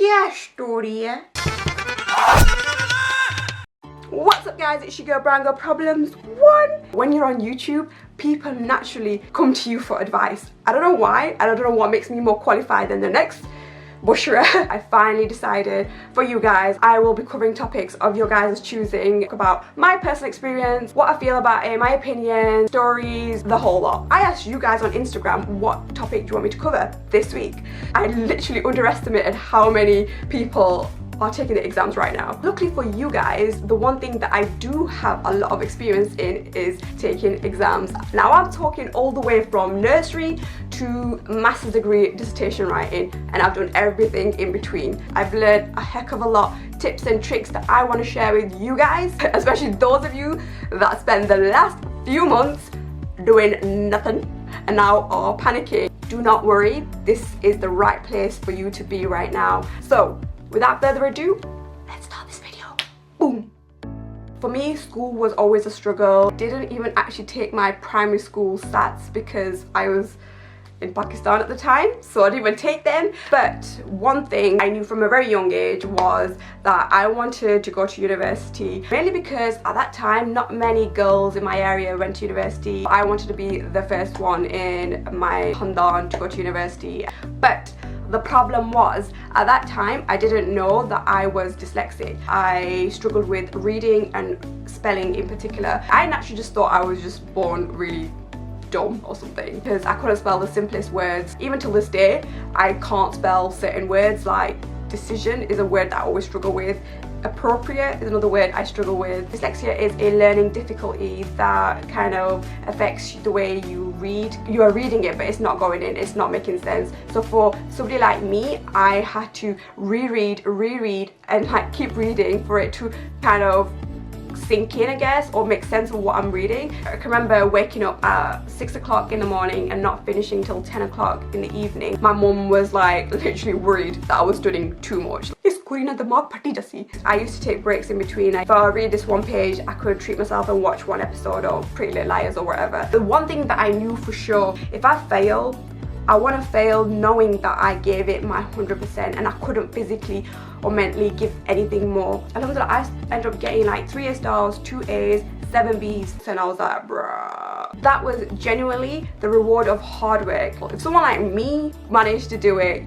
क्या story है? What's up guys, it's your girl Browngirlproblems1. When you're on YouTube, people naturally come to you for advice. I don't know why, and I don't know what makes me more qualified than the next Bushra. I finally decided for you guys, I will be covering topics of your guys' choosing about my personal experience, what I feel about it, my opinion, stories, the whole lot. I asked you guys on Instagram what topic do you want me to cover this week. I literally underestimated how many people are taking the exams right now. Luckily for you guys, the one thing that I do have a lot of experience in is taking exams. Now I'm talking all the way from nursery to master's degree dissertation writing, and I've done everything in between. I've learned a heck of a lot, tips and tricks that I want to share with you guys, especially those of you that spend the last few months doing nothing and now are panicking. Do not worry, this is the right place for you to be right now. So without further ado, let's start this video. Boom. For me, school was always a struggle. Didn't even actually take my primary school stats because I was in Pakistan at the time, so I didn't even take them. But one thing I knew from a very young age was that I wanted to go to university, mainly because at that time not many girls in my area went to university. I wanted to be the first one in my Khandan to go to university. But the problem was, at that time, I didn't know that I was dyslexic. I struggled with reading and spelling in particular. I naturally just thought I was just born really dumb or something because I couldn't spell the simplest words. Even till this day, I can't spell certain words, like decision is a word that I always struggle with. Appropriate is another word I struggle with. Dyslexia is a learning difficulty that kind of affects the way you read. You are reading it, but it's not going in, it's not making sense. So for somebody like me, I had to reread, and like keep reading for it to kind of sink in, I guess, or make sense of what I'm reading. I can remember waking up at 6 o'clock in the morning and not finishing till 10 o'clock in the evening. My mum was like literally worried that I was studying too much. I used to take breaks in between. If I read this one page, I could treat myself and watch one episode of Pretty Little Liars or whatever. The one thing that I knew for sure, if I fail, I want to fail knowing that I gave it my 100% and I couldn't physically or mentally give anything more. Alhamdulillah, I ended up getting like 3 A stars, 2 A's, 7 B's, and I was like, bruh. That was genuinely the reward of hard work. If someone like me managed to do it,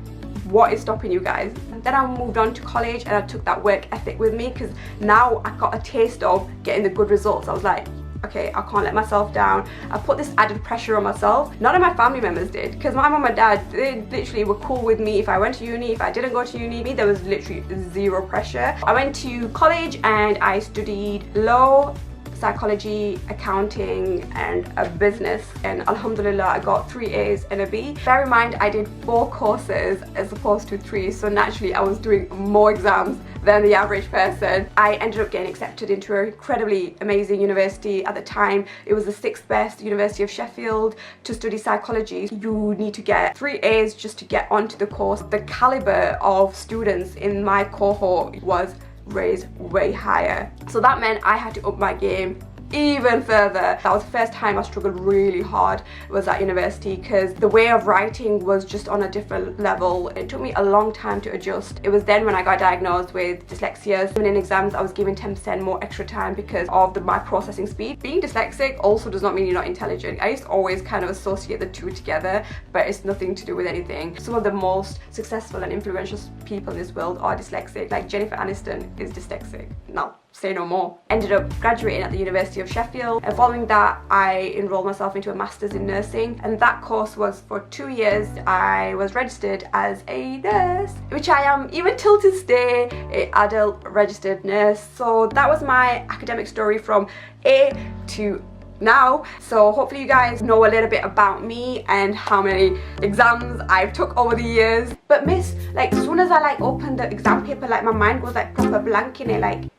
what is stopping you guys? Then I moved on to college and I took that work ethic with me because now I got a taste of getting the good results. I was like, okay, I can't let myself down. I put this added pressure on myself. None of my family members did, because my mum and dad, they literally were cool with me if I went to uni, if I didn't go to uni. There was literally zero pressure. I went to college and I studied law, psychology, accounting, and a business, and alhamdulillah I got 3 A's and a B. Bear in mind I did 4 courses as opposed to 3, so naturally I was doing more exams than the average person. I ended up getting accepted into an incredibly amazing university. At the time it was the 6th best, University of Sheffield, to study psychology. You need to get 3 A's just to get onto the course. The caliber of students in my cohort was raised way higher, so that meant I had to up my game even further. That was the first time I struggled really hard, was at university, because the way of writing was just on a different level. It took me a long time to adjust. It was then when I got diagnosed with dyslexia. When in exams I was given 10% more extra time because of my processing speed. Being dyslexic also does not mean you're not intelligent. I used to always kind of associate the two together, but it's nothing to do with anything. Some of the most successful and influential people in this world are dyslexic, like Jennifer Aniston is dyslexic. Now, say no more. Ended up graduating at the University of Sheffield, and following that I enrolled myself into a master's in nursing, and that course was for 2 years. I was registered as a nurse, which I am even till this day, an adult registered nurse. So that was my academic story from A to now. So hopefully you guys know a little bit about me and how many exams I've took over the years. But miss, like as soon as I like open the exam paper, like my mind goes like proper blank in it, like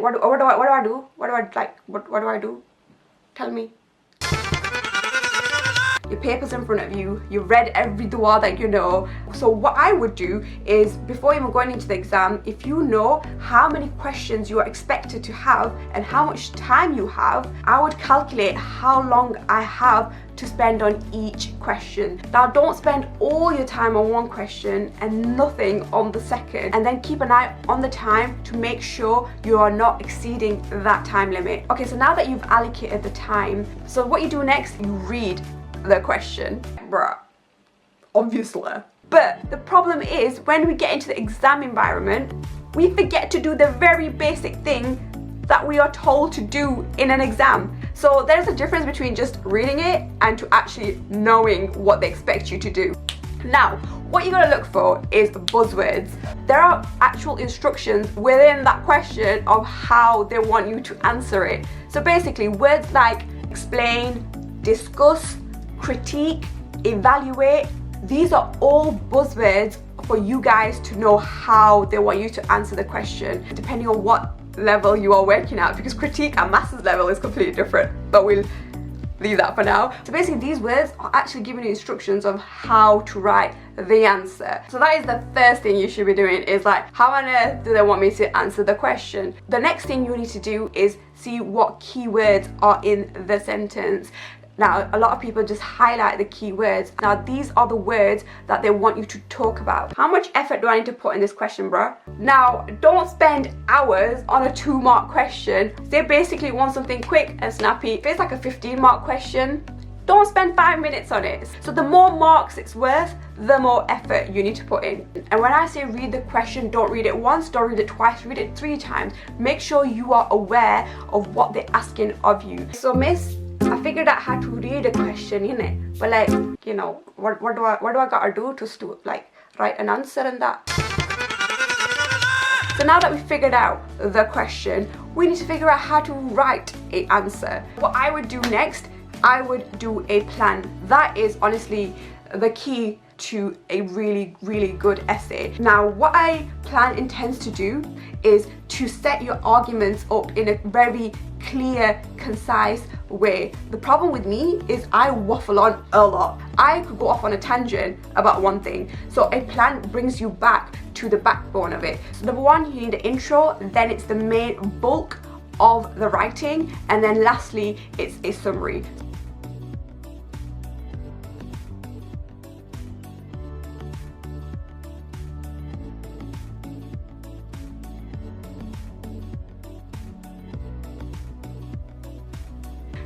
what do I do? What do I do? Tell me. your paper's in front of you, you've read every dua that you know. So what I would do is, before even going into the exam, if you know how many questions you are expected to have and how much time you have, I would calculate how long I have to spend on each question. Now don't spend all your time on one question and nothing on the second, and then keep an eye on the time to make sure you are not exceeding that time limit. Okay, so now that you've allocated the time, so what you do next, you read the question. Bruh, obviously. But the problem is, when we get into the exam environment, we forget to do the very basic thing that we are told to do in an exam. So there's a difference between just reading it and to actually knowing what they expect you to do. Now, what you're gonna look for is buzzwords. There are actual instructions within that question of how they want you to answer it. So basically, words like explain, discuss, critique, evaluate, these are all buzzwords for you guys to know how they want you to answer the question, depending on what level you are working at, because critique at master's level is completely different, but we'll leave that for now. So basically, these words are actually giving you instructions of how to write the answer. So that is the first thing you should be doing, is like, how on earth do they want me to answer the question? The next thing you need to do is see what keywords are in the sentence. Now, a lot of people just highlight the keywords. Now, these are the words that they want you to talk about. How much effort do I need to put in this question, bruh? Now, don't spend hours on a 2-mark question. They basically want something quick and snappy. If it's like a 15-mark question, don't spend 5 minutes on it. So the more marks it's worth, the more effort you need to put in. And when I say read the question, don't read it once, don't read it twice, read it 3 times. Make sure you are aware of what they're asking of you. So, miss, I figured out how to read a question, innit? But like, you know, what do I gotta do to like write an answer and that? So now that we've figured out the question, we need to figure out how to write an answer. What I would do next, I would do a plan. That is honestly the key to a really, really good essay. Now, what a plan intends to do is to set your arguments up in a very clear, concise way. The problem with me is I waffle on a lot. I could go off on a tangent about one thing. So a plan brings you back to the backbone of it. So number one, you need an intro, then it's the main bulk of the writing, and then lastly, it's a summary.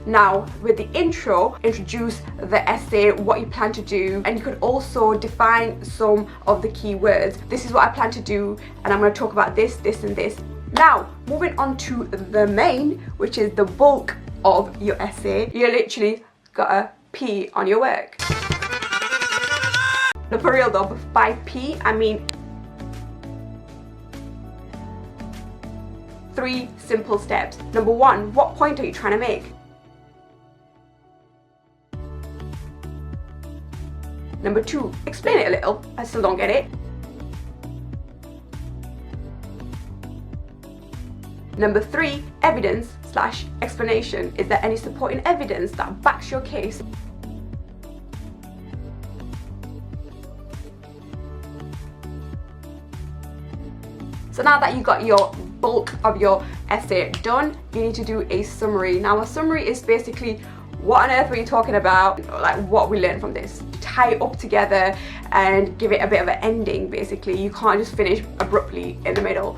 Now, with the intro, introduce the essay, what you plan to do, and you could also define some of the key words. This is what I plan to do, and I'm going to talk about this, this, and this. Now, moving on to the main, which is the bulk of your essay, you literally gotta pee on your work. No, for real though, by pee, I mean 3 simple steps. Number 1, what point are you trying to make? Number 2, explain it a little. I still don't get it. Number 3, evidence/explanation. Is there any supporting evidence that backs your case? So now that you got your bulk of your essay done, you need to do a summary. Now, a summary is basically, what on earth were you talking about? Like, what we learned from this. Tie it up together and give it a bit of an ending, basically. You can't just finish abruptly in the middle.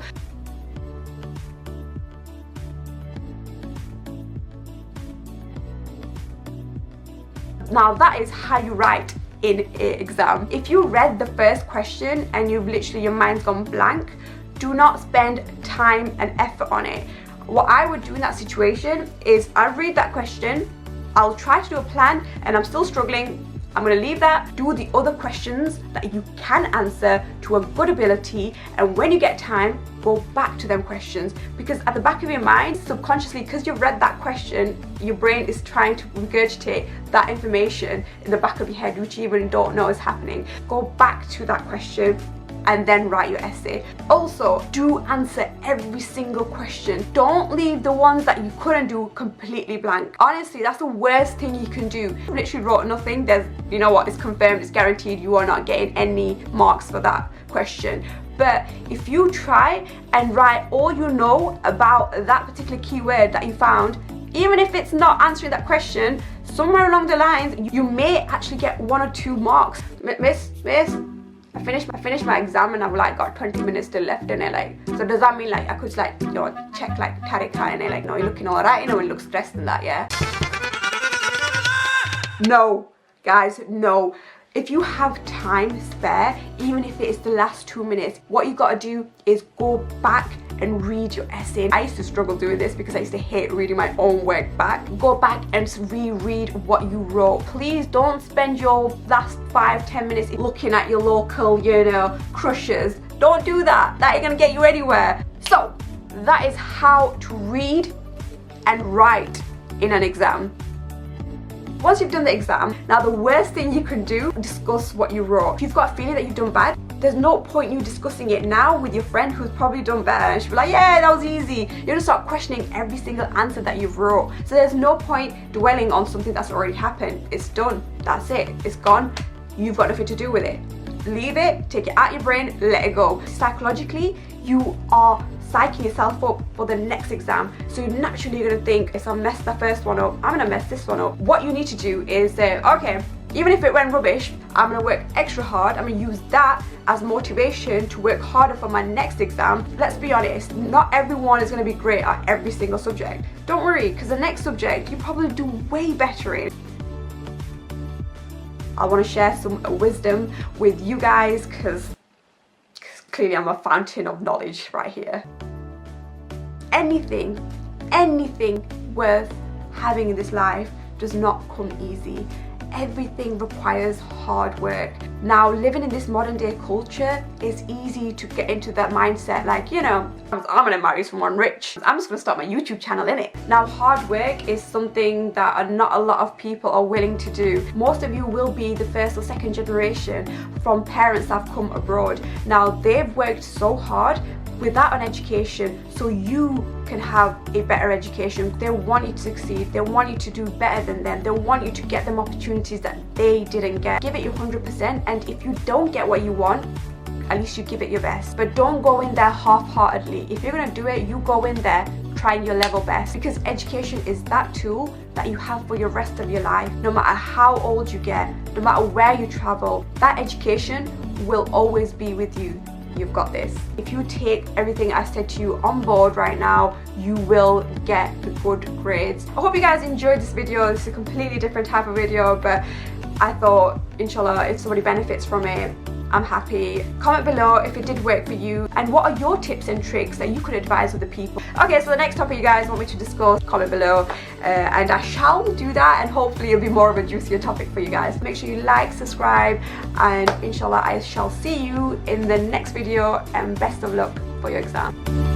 Now, that is how you write in an exam. If you read the first question and you've literally, your mind's gone blank, do not spend time and effort on it. What I would do in that situation is I'd read that question, I'll try to do a plan, and I'm still struggling, I'm going to leave that, do the other questions that you can answer to a good ability, and when you get time, go back to them questions, because at the back of your mind, subconsciously, because you've read that question, your brain is trying to regurgitate that information in the back of your head, which you even don't know is happening. Go back to that question, and then write your essay. Also, do answer every single question. Don't leave the ones that you couldn't do completely blank. Honestly, that's the worst thing you can do. You literally wrote nothing. There's, you know what, it's confirmed, it's guaranteed you are not getting any marks for that question. But if you try and write all you know about that particular keyword that you found, even if it's not answering that question, somewhere along the lines, you may actually get 1 or 2 marks. Miss, I finished my exam and I've like got 20 minutes still left in it. Like, so does that mean like I could like, you know, check like character in it, like, no, you're looking alright, you know, and look stressed and that, yeah? No, guys, no. If you have time spare, even if it is the last 2 minutes, what you gotta do is go back and read your essay. I used to struggle doing this because I used to hate reading my own work back. Go back and reread what you wrote. Please don't spend your last 5-10 minutes looking at your local, you know, crushes. Don't do that. That ain't gonna get you anywhere. So that is how to read and write in an exam. Once you've done the exam, now the worst thing you can do, discuss what you wrote. If you've got a feeling that you've done bad, there's no point you discussing it now with your friend who's probably done better, and she'll be like, yeah, that was easy. You're gonna start questioning every single answer that you've wrote. So there's no point dwelling on something that's already happened. It's done, that's it, it's gone. You've got nothing to do with it. Leave it, take it out your brain, let it go. Psychologically, you are psyching yourself up for the next exam. So you're naturally gonna think, if I messed the first one up, I'm gonna mess this one up. What you need to do is say, okay, even if it went rubbish, I'm gonna work extra hard. I'm gonna use that as motivation to work harder for my next exam. Let's be honest, not everyone is gonna be great at every single subject. Don't worry, because the next subject you probably do way better in. I wanna share some wisdom with you guys because clearly I'm a fountain of knowledge right here. Anything worth having in this life does not come easy. Everything requires hard work. Now, living in this modern day culture, it's easy to get into that mindset like, you know, I'm gonna marry someone rich. I'm just gonna start my YouTube channel, innit? Now, hard work is something that not a lot of people are willing to do. Most of you will be the first or second generation from parents that have come abroad. Now, they've worked so hard without an education so you can have a better education. They want you to succeed, they want you to do better than them, they want you to get them opportunities that they didn't get. Give it your 100%, and if you don't get what you want, at least you give it your best. But don't go in there half-heartedly. If you're gonna do it, you go in there trying your level best, because education is that tool that you have for your rest of your life. No matter how old you get, no matter where you travel, that education will always be with you. You've got this. If you take everything I said to you on board right now, you will get the good grades. I hope you guys enjoyed this video. This is a completely different type of video, but I thought, inshallah, if somebody benefits from it, I'm happy. Comment below if it did work for you, and what are your tips and tricks that you could advise other people. Okay, so the next topic you guys want me to discuss, comment below, and I shall do that, and hopefully it'll be more of a juicier topic for you guys. Make sure you like, subscribe, and inshallah I shall see you in the next video, and best of luck for your exam.